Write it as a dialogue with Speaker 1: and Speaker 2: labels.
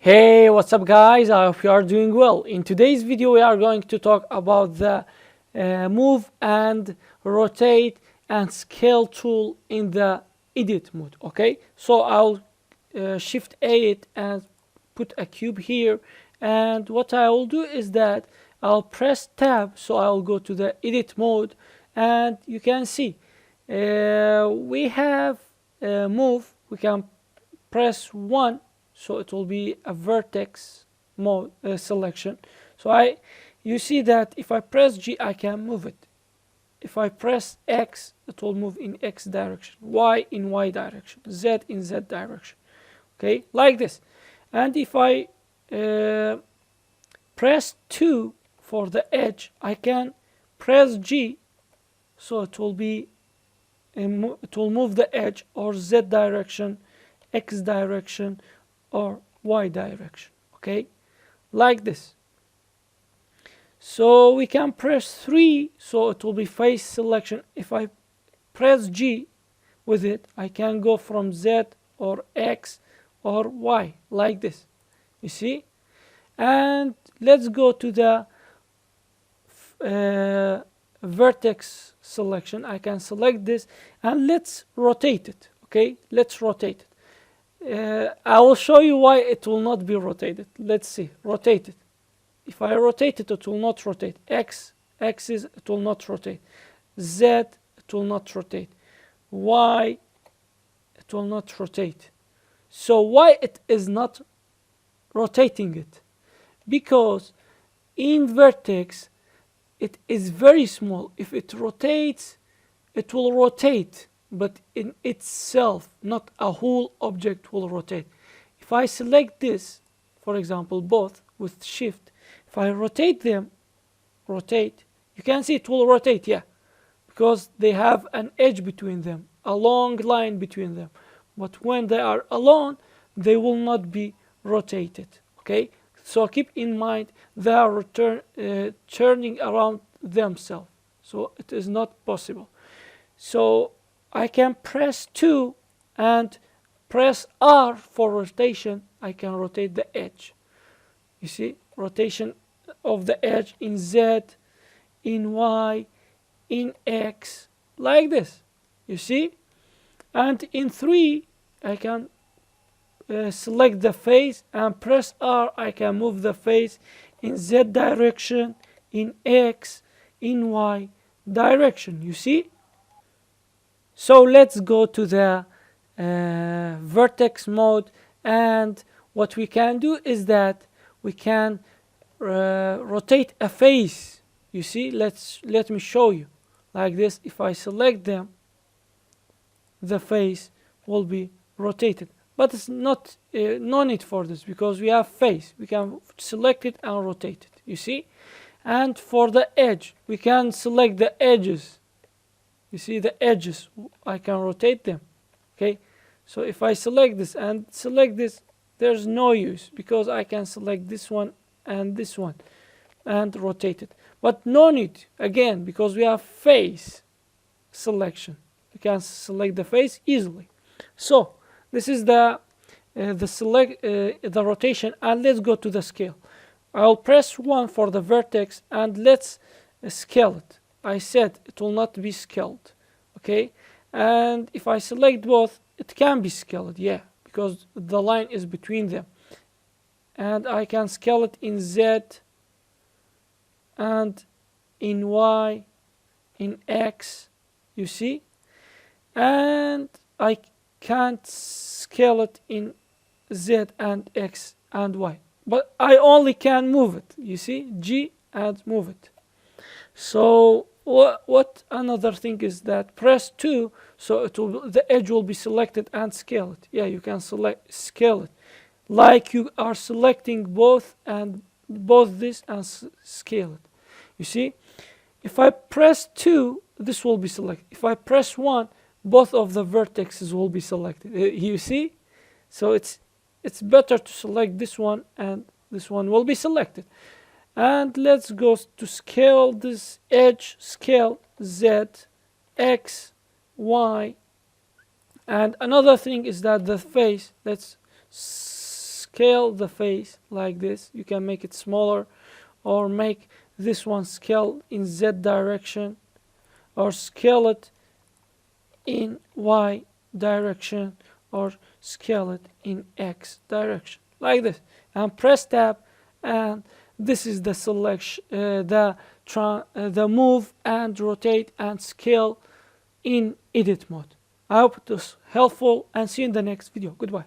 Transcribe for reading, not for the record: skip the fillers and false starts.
Speaker 1: Hey, what's up guys? I hope you are doing well. In today's video we are going to talk about the move and rotate and scale tool in the edit mode. Okay, so I'll shift A it and put a cube here, and what I will do is that I'll press tab, so I'll go to the edit mode, and you can see we have move. We can press 1, so it will be a vertex mode selection. So you see that if I press G, I can move it. If I press X, it will move in X direction, Y in Y direction, Z in Z direction. Okay, like this. And if I press 2 for the edge, I can press G, so it will move the edge or Z direction, X direction, or Y direction. Okay, like this. So we can press 3, so it will be face selection. If I press G with it, I can go from Z or X or Y, like this. You see? And let's go to the vertex selection. I can select this and let's rotate it. Okay, let's rotate it. I will show you why it will not be rotated. Let's see. Rotate it. If I rotate it, it will not rotate. X axis, it will not rotate. Z, it will not rotate. Y, it will not rotate. So why it is not rotating it? Because in vertex it is very small. If it rotates, it will rotate, but in itself, not a whole object will rotate. If I select this, for example, both with shift, if I rotate them, rotate, you can see it will rotate, yeah, because they have an edge between them, a long line between them. But when they are alone, they will not be rotated. Okay, so keep in mind they are turning around themselves, so it is not possible. So I can press 2 and press R for rotation. I can rotate the edge. You see, rotation of the edge in Z, in Y, in X, like this. You see? And in 3, I can select the face and press R. I can move the face in Z direction, in X, in Y direction. You see? So let's go to the vertex mode, and what we can do is that we can rotate a face. You see, let me show you like this. If I select them, the face will be rotated, but it's not no need for this because we have face. We can select it and rotate it. You see, and for the edge, we can select the edges. You see the edges, I can rotate them. Okay, so if I select this and select this, there's no use because I can select this one and this one and rotate it. But no need, again, because we have face selection. You can select the face easily. So this is the rotation, and let's go to the scale. I'll press 1 for the vertex and let's scale it. I said it will not be scaled. Okay, and if I select both, it can be scaled, yeah, because the line is between them. And I can scale it in Z and in Y, in X, you see, and I can't scale it in Z and X and Y, but I only can move it. You see, G and move it. So what another thing is that press 2, so the edge will be selected and scale it. Yeah, you can scale it like you are selecting both this and scale it. You see, if I press 2, this will be selected. If I press 1, both of the vertices will be selected. You see, so it's better to select this one and this one will be selected. And let's go to scale this edge, scale Z, X, Y. And another thing is that the face, let's scale the face like this. You can make it smaller, or make this one scale in Z direction, or scale it in Y direction, or scale it in X direction like this, and press tab, and this is the selection, the move and rotate and scale in edit mode. I hope it was helpful, and see you in the next video. Goodbye.